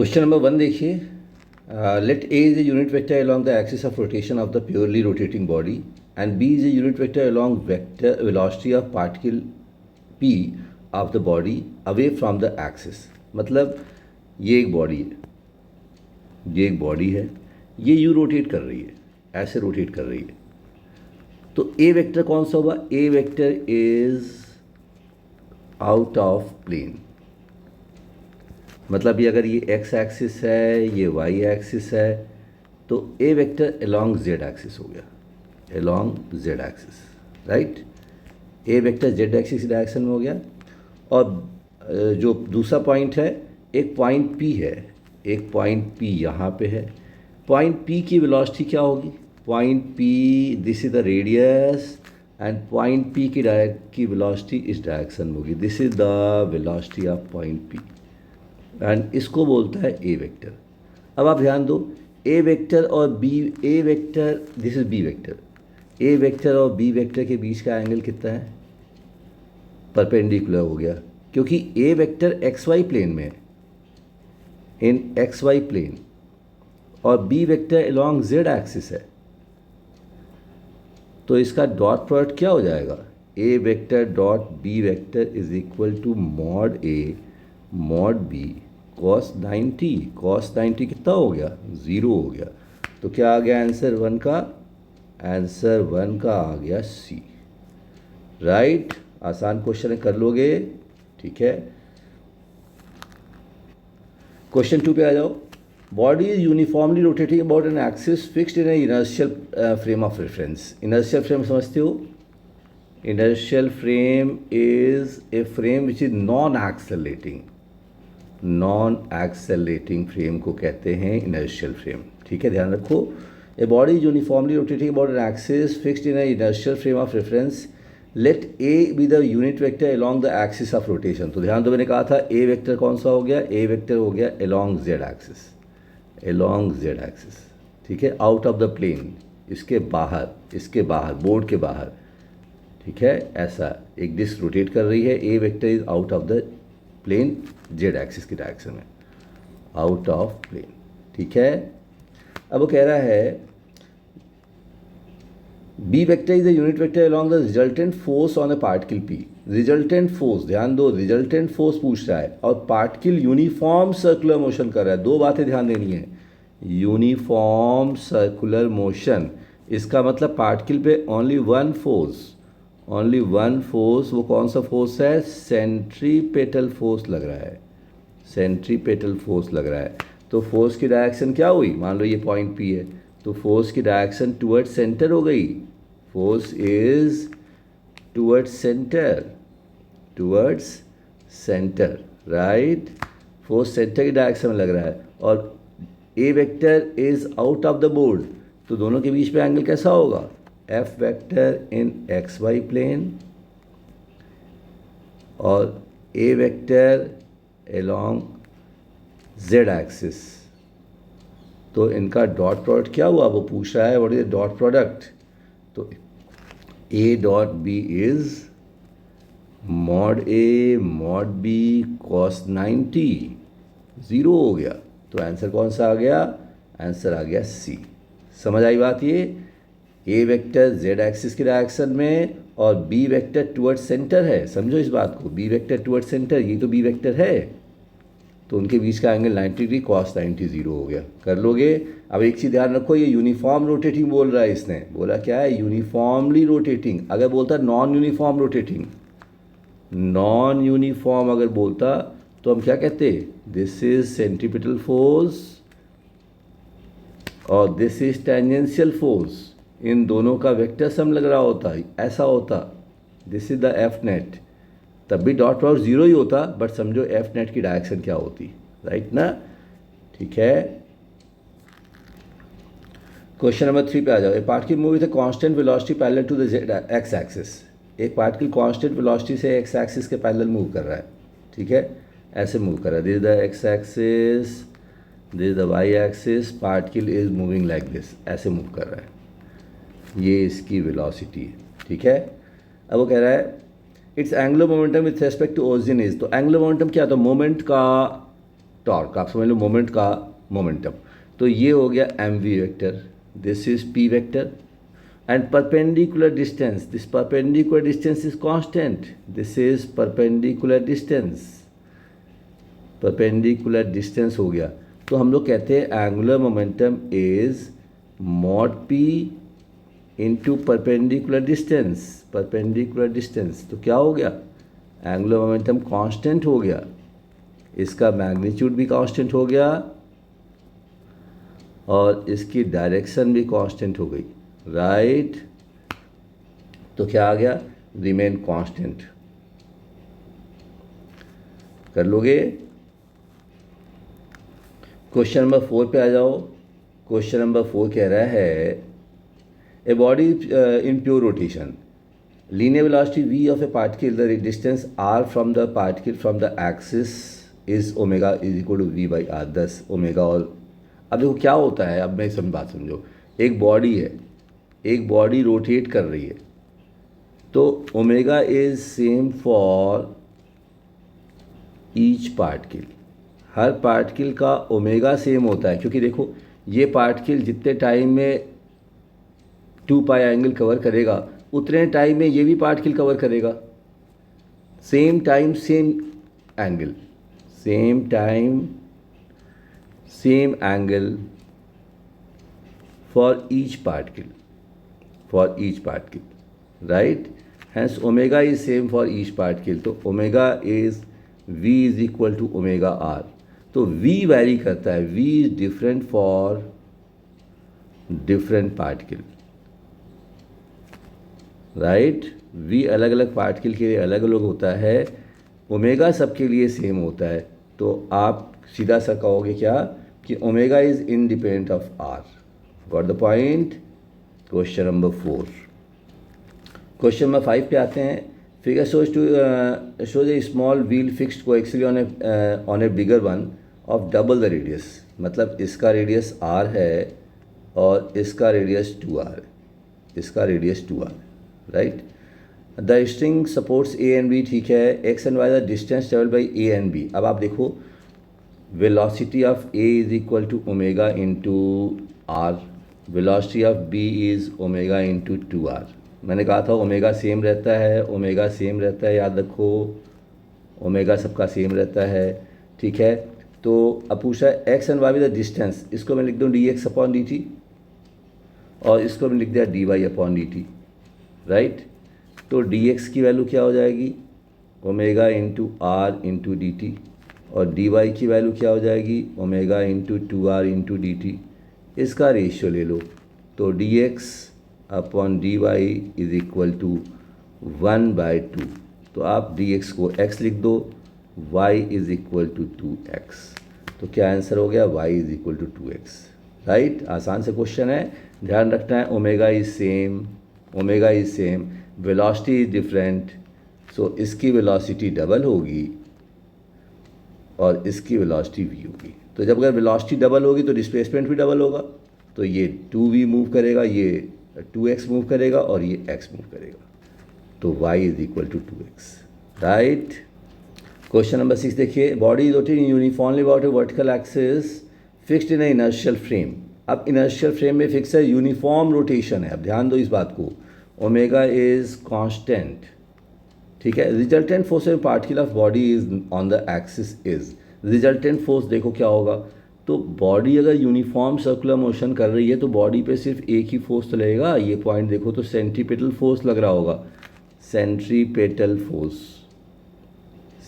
Question number 1 देखिए. Let A is a unit vector along the axis of rotation of the purely rotating body and B is a unit vector along vector velocity of particle P of the body away from the axis. मतलब ये एक body है, ये एक body है, ये you rotate कर रही है, ऐसे रोटेट कर रही है. तो ए वेक्टर कौन सा होगा? A vector is out of plane. मतलब ये अगर ये एक्स एक्सिस है, ये वाई एक्सिस है, तो ए वेक्टर अलोंग जेड एक्सिस हो गया, अलोंग जेड एक्सिस, राइट. ए वेक्टर जेड एक्सिस डायरेक्शन में हो गया. और जो दूसरा पॉइंट है, एक पॉइंट पी है, एक पॉइंट पी यहाँ पे है. पॉइंट पी की वेलोसिटी क्या होगी? Point P, this is the radius, and point P की वेलोसिटी इस डायरेक्शन में होगी. This is the velocity of point P and इसको बोलता है ए वेक्टर. अब आप ध्यान दो, ए वेक्टर और B, A vector, this is B vector, A vector और बी वेक्टर के बीच का एंगल कितना है? परपेंडिकुलर हो गया, क्योंकि A vector X Y plane में है, इन एक्स वाई प्लेन, और B vector along Z axis है. तो इसका डॉट प्रोडक्ट क्या हो जाएगा? A vector dot B vector is equal to mod A mod B cos 90. Cos 90 कितना हो गया? 0 हो गया. तो क्या आ गया आंसर 1 का? आंसर 1 का आ गया सी, राइट. आसान क्वेश्चन है, कर लोगे, ठीक है. क्वेश्चन 2 पे आ जाओ. Body is uniformly rotating about an axis fixed in inertial frame of reference. Inertial frame समझते हो? Inertial frame is a frame which is non accelerating. Non accelerating frame को कहते हैं इनर्शियल फ्रेम, ठीक है, ध्यान रखो. A body is uniformly rotating about an axis fixed in inertial frame of reference. Let A be the unit vector along the axis of rotation. तो ध्यान दो, मैंने कहा था ए वेक्टर कौन सा हो गया? ए वेक्टर हो गया along Z axis, along Z axis, ठीक है, आउट ऑफ द प्लेन, इसके बाहर, इसके बाहर, बोर्ड के बाहर, ठीक है. ऐसा एक डिस्क रोटेट कर रही है, A vector is out of the plane Z axis की डायरेक्शन में, आउट ऑफ प्लेन, ठीक है. अब वो कह रहा है B vector is the unit vector along the resultant force on a particle P. Resultant force, ध्यान दो, रिजल्टेंट फोर्स पूछ रहा है और पार्टिकल यूनिफॉर्म सर्कुलर मोशन कर रहा है. दो बातें ध्यान देनी है. यूनिफॉर्म सर्कुलर मोशन, इसका मतलब पार्टिकल पे only one force, only one force. वो कौन सा फोर्स है? सेंट्रीपेटल फोर्स लग रहा है, सेंट्रीपेटल फोर्स लग रहा है. तो फोर्स की डायरेक्शन क्या हुई? मान लो ये पॉइंट पी है, तो फोर्स की डायरेक्शन टुवर्ड्स सेंटर हो गई. Force is towards centre, towards centre, right. Force centre की डायरेक्शन में लग रहा है और A vector is out of the board. तो दोनों के बीच में एंगल कैसा होगा? F vector in X Y plane और A vector along Z axis. तो इनका डॉट प्रोडक्ट क्या हुआ? वो पूछ रहा है what is the dot product. तो A dot B is mod A mod B cos 90. 0 हो गया. तो आंसर कौन सा आ गया? आंसर आ गया सी. समझ आई बात? ये ए वेक्टर जेड एक्सिस की डायरेक्शन में और बी वेक्टर टुवर्ड्स सेंटर है. समझो इस बात को, बी वेक्टर टुवर्ड्स सेंटर, ये तो बी वेक्टर है, तो उनके बीच का एंगल 90 डिग्री, कॉस 90 0 हो गया. कर लोगे. अब एक चीज़ ध्यान रखो, ये यूनिफॉर्म रोटेटिंग बोल रहा है, इसने बोला क्या है? Uniformly rotating. अगर बोलता non uniform rotating, non uniform अगर बोलता तो हम क्या कहते? दिस इज सेंट्रीपिटल फोर्स और दिस इज टेंजेंशियल फोर्स. इन दोनों का वेक्टर सम लग रहा होता, ऐसा होता, this is the F net. तब भी डॉट प्रोडक्ट 0 ही होता, बट समझो एफ नेट की डायरेक्शन क्या होती, राइट ना, ठीक है. क्वेश्चन नंबर 3 पे आ जाओ. A particle move with a constant velocity parallel to the X axis. एक पार्टिकल कांस्टेंट वेलोसिटी से एक्स एक्सिस के पैरेलल मूव कर रहा है, ठीक है, ऐसे मूव कर रहा है. This is the X axis, this is the Y axis. Particle is moving like this, ऐसे मूव कर रहा है. ये इसकी वेलोसिटी है, ठीक है. अब वो कह रहा है it's angular momentum with respect to origin is. तो एंगुलर मोमेंटम क्या था? मोमेंट का टॉर्क, आप समझ लो मोमेंट का मोमेंटम। तो ये हो गया M V vector, this is P vector, and perpendicular distance, this perpendicular distance is constant, this is perpendicular distance, perpendicular distance हो गया। तो हम लोग कहते हैं angular momentum is mod P into perpendicular distance, perpendicular distance. तो क्या हो गया, एंगुलर मोमेंटम कांस्टेंट हो गया, इसका मैग्नीट्यूड भी कांस्टेंट हो गया और इसकी डायरेक्शन भी कांस्टेंट हो गई, राइट। तो क्या आ गया, रिमेन कांस्टेंट। कर लोगे। क्वेश्चन नंबर 4 पे आ जाओ। क्वेश्चन नंबर 4 कह रहा है a body in pure rotation, linear velocity v of a particle, the distance r from the particle from the axis is omega is equal to v by R. 10 omega. और अब देखो क्या होता है, अब मैं बात समझो। एक बॉडी है, एक बॉडी रोटेट कर रही है, तो omega is same for each particle, her particle का ओमेगा सेम होता है। क्योंकि देखो ये पार्टिकल जितने टाइम में 2 पाई एंगल कवर करेगा उतने टाइम में ये भी पार्टिकल कवर करेगा। Same time same angle, same time same angle for each particle, for each particle, right? Hence omega is same for each particle. तो omega is v is equal to omega r. तो v vary करता है, v is different for different particle, right? v अलग अलग particle के लिए अलग अलग होता है, ओमेगा सबके लिए सेम होता है। तो आप सीधा सा कहोगे क्या कि omega is independent of r। Got the point. Question number 4। Question number 5 पे आते हैं। Figure shows a small wheel fixed coaxially on a bigger one of double the radius. मतलब इसका रेडियस r है और इसका रेडियस 2r है, इसका radius 2r, right. The string supports A and B, ठीक है। X and Y the distance travel by A and B. अब आप देखो velocity of A is equal to omega into R, velocity of B is omega into 2r। मैंने कहा था omega same रहता है, ओमेगा सेम रहता है, याद रखो ओमेगा सबका सेम रहता है, ठीक है। तो अब पूछा है X and Y with the distance, इसको मैं लिख दूँ D X upon D T और इसको मैं लिख दिया D Y upon D T, right. तो डी एक्स की वैल्यू क्या हो जाएगी, omega into R into D T, और डी वाई की वैल्यू क्या हो जाएगी, omega into 2r into D T. इसका रेशियो ले लो, तो D X upon D Y is equal to 1/2। तो आप डी एक्स को x लिख दो, y is equal to 2x। तो क्या आंसर हो गया, y is equal to 2x, right. आसान से क्वेश्चन है, ध्यान रखना है omega is same, omega is same, velocity is different. So इसकी वेलोसिटी डबल होगी और इसकी वेलोसिटी v होगी। तो जब अगर वेलोसिटी डबल होगी तो डिस्प्लेसमेंट भी डबल होगा। तो ये 2v मूव करेगा, ये 2x मूव करेगा और ये x मूव करेगा। तो y is equal to 2x, right. Question number 6 देखिए। Body is rotating uniformly about a vertical axis fixed in a inertial frame. अब इनर्शियल फ्रेम में फिक्स है, यूनिफॉर्म रोटेशन है। अब ध्यान दो इस बात को, ओमेगा इज कांस्टेंट, ठीक है। Resultant force of particle of body is on the axis is, resultant force देखो क्या होगा। तो बॉडी अगर यूनिफॉर्म सर्कुलर मोशन कर रही है तो बॉडी पे सिर्फ एक ही फोर्स तो लगेगा। ये पॉइंट देखो तो सेंट्रीपेटल फोर्स लग रहा होगा, सेंट्रीपेटल फोर्स,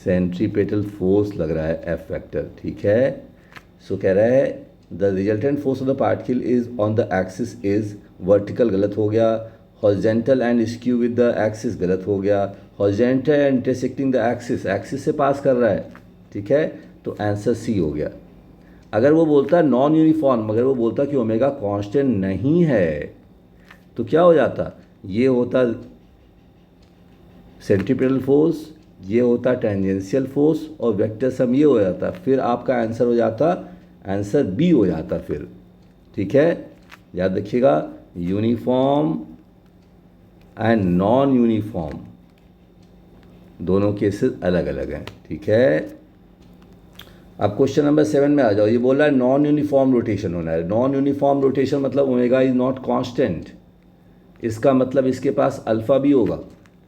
सेंट्रीपेटल फोर्स लग रहा है एफ वेक्टर, ठीक है। सो कह रहा है the resultant force of the particle is on the axis is, vertical गलत हो गया, horizontal and skew with the axis गलत हो गया, horizontal and intersecting the axis, axis से पास कर रहा है, ठीक है। तो आंसर सी हो गया। अगर वो बोलता नॉन यूनिफॉर्म, अगर वो बोलता कि ओमेगा कांस्टेंट नहीं है तो क्या हो जाता, ये होता सेंट्रीपेटल फोर्स, ये होता टेंजेंशियल फोर्स और वेक्टर सम ये हो जाता, फिर आपका आंसर हो जाता, आंसर बी हो जाता फिर, ठीक है। याद रखिएगा यूनिफॉर्म एंड नॉन यूनिफॉर्म दोनों केसेस अलग अलग हैं, ठीक है। अब क्वेश्चन नंबर 7 में आ जाओ। ये बोल रहा है नॉन यूनिफॉर्म रोटेशन होना है। नॉन यूनिफॉर्म रोटेशन मतलब ओमेगा इज नॉट कांस्टेंट। इसका मतलब इसके पास अल्फ़ा भी होगा।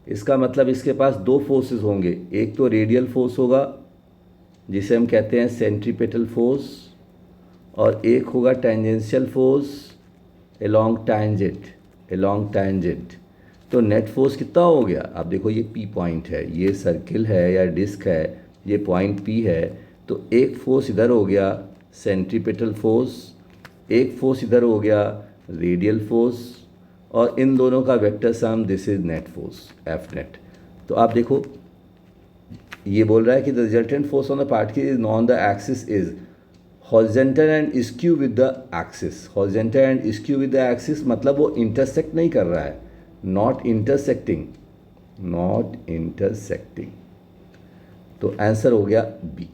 इसका मतलब इसके पास दो फोर्सेस होंगे, एक तो रेडियल फोर्स होगा जिसे हम कहते हैं सेंट्रीपेटल फोर्स, और एक होगा टेंजेंशियल फोर्स एलोंग टैंजेंट। तो नेट फोर्स कितना हो गया? आप देखो ये पी पॉइंट है, ये सर्किल है या डिस्क है, ये पॉइंट पी है। तो एक फोर्स इधर हो गया सेंट्रीपेटल फोर्स, एक फोर्स इधर हो गया रेडियल फोर्स, और इन दोनों का vector sum this is net force F net. तो आप देखो ये बोल रहा है कि the resultant force on the particle is on the axis is horizontal and skew with the axis. Horizontal and skew with the axis मतलब वो इंटरसेक्ट नहीं कर रहा है, नॉट इंटरसेक्टिंग। तो आंसर हो गया बी।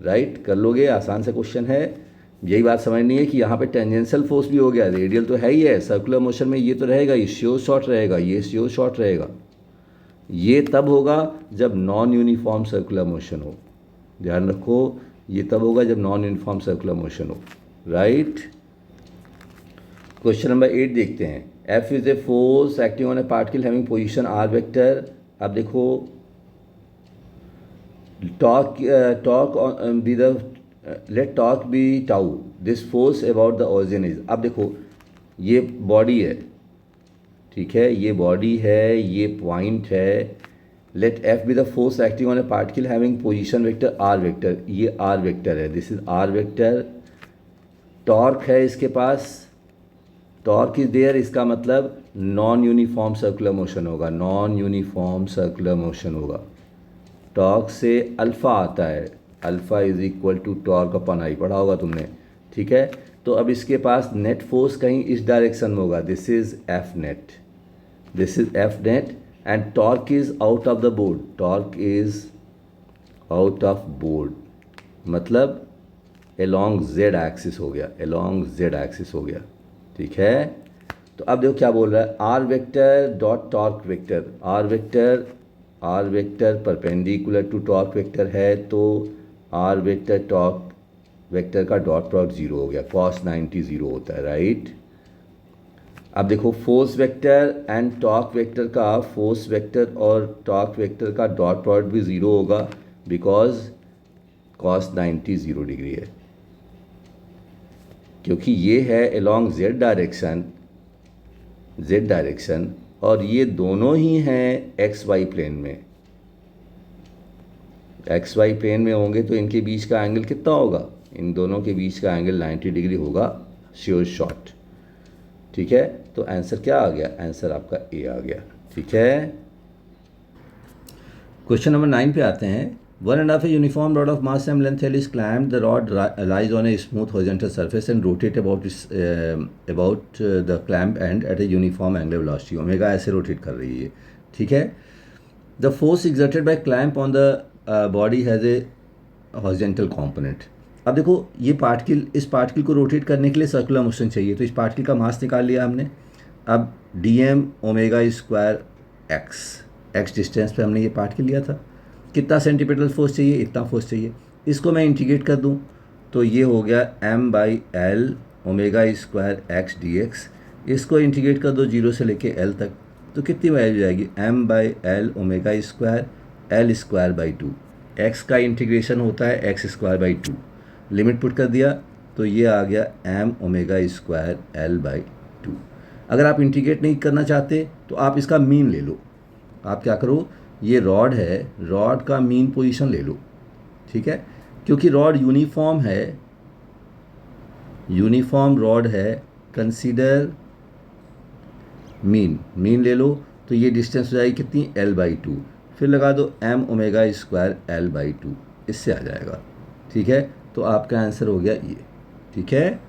राइट, कर लोगे, आसान सा क्वेश्चन है। यही बात समझनी है कि यहाँ पे टेंजेंशियल फोर्स भी हो गया, रेडियल तो है ही है, सर्कुलर मोशन में ये तो रहेगा, ये श्योर शॉर्ट रहेगा, ये श्योर शॉर्ट रहेगा। ये तब होगा जब नॉन यूनिफॉर्म सर्कुलर मोशन हो। ध्यान रखो, ये तब होगा जब नॉन यूनिफॉर्म सर्कुलर मोशन हो। राइट, क्वेश्चन नंबर 8 देखते हैं। F is a force acting on a particle having position R vector. अब देखो torque be the let torque be tau, this force about the origin is. अब देखो ये body है, ठीक है, ये बॉडी है, ये पॉइंट है। Let F be the force acting on a particle having position vector R vector. ये आर वेक्टर है, this is R vector. Torque है इसके पास, टॉर्क इज देयर, इसका मतलब नॉन यूनिफॉर्म सर्कुलर मोशन होगा, नॉन यूनिफॉर्म सर्कुलर मोशन होगा। Torque से अल्फ़ा आता है, alpha is equal to torque upon I, पढ़ा होगा तुमने, ठीक है। तो अब इसके पास नेट फोर्स कहीं इस डायरेक्शन में होगा, this is F net, this is F net, and torque is out of the board, torque is out of board मतलब एलोंग जेड एक्सिस हो गया, एलोंग जेड एक्सिस हो गया, ठीक है। तो अब देखो क्या बोल रहा है, R vector dot torque vector. R vector perpendicular to torque vector है, तो आर वेक्टर टॉर्क वेक्टर का डॉट प्रोडक्ट 0 हो गया, cos 90 0 होता है। राइट, अब देखो force vector and torque vector का, फोर्स वेक्टर और टॉर्क वेक्टर का डॉट प्रोडक्ट भी 0 होगा, बिकॉज cos 90 0 डिग्री है, क्योंकि ये है अलोंग जेड डायरेक्शन, और ये दोनों ही हैं एक्स वाई प्लेन में। एक्स वाई प्लेन में होंगे तो इनके बीच का एंगल कितना होगा? इन दोनों के बीच का एंगल 90 डिग्री होगा, श्योर शॉट, ठीक है। तो आंसर क्या आ गया? आंसर आपका ए आ गया, ठीक है। क्वेश्चन नंबर 9 पे आते हैं। 1.5 uniform rod of mass m length L is clamped. The rod lies on a smooth horizontal surface and rotate about the clamp end at a uniform angular velocity. Omega ऐसे rotate कर रही है, ठीक है। The force exerted by clamp on the body has a horizontal component. अब देखो ये particle, इस पार्टिकल को रोटेट करने के लिए सर्कुलर मोशन चाहिए, तो इस पार्टिकल का मास निकाल लिया हमने। अब dm omega square x distance पे हमने ये पार्टिकल लिया था। कितना सेंटीपिटल फोर्स चाहिए? इतना फोर्स चाहिए। इसको मैं इंटीग्रेट कर दूं तो ये हो गया m/l omega square x dx। इसको इंटीग्रेट कर दो 0 से लेके l तक, तो कितनी वैल्यू जाएगी? m/l omega square l square by 2। x का इंटीग्रेशन होता है x square by 2। Limit put कर दिया तो ये आ गया m omega square l by 2। अगर आप इंटीग्रेट नहीं करना चाहते तो आप इसका मीन ले लो। आप क्या करो, ये रॉड है, रॉड का मीन पोजीशन ले लो, ठीक है। क्योंकि रॉड यूनिफॉर्म है, यूनिफॉर्म रॉड है, कंसीडर मीन ले लो, तो ये डिस्टेंस हो जाएगी कितनी? l/2। फिर लगा दो m ओमेगा स्क्वायर l/2, इससे आ जाएगा, ठीक है। तो आपका आंसर हो गया ये, ठीक है।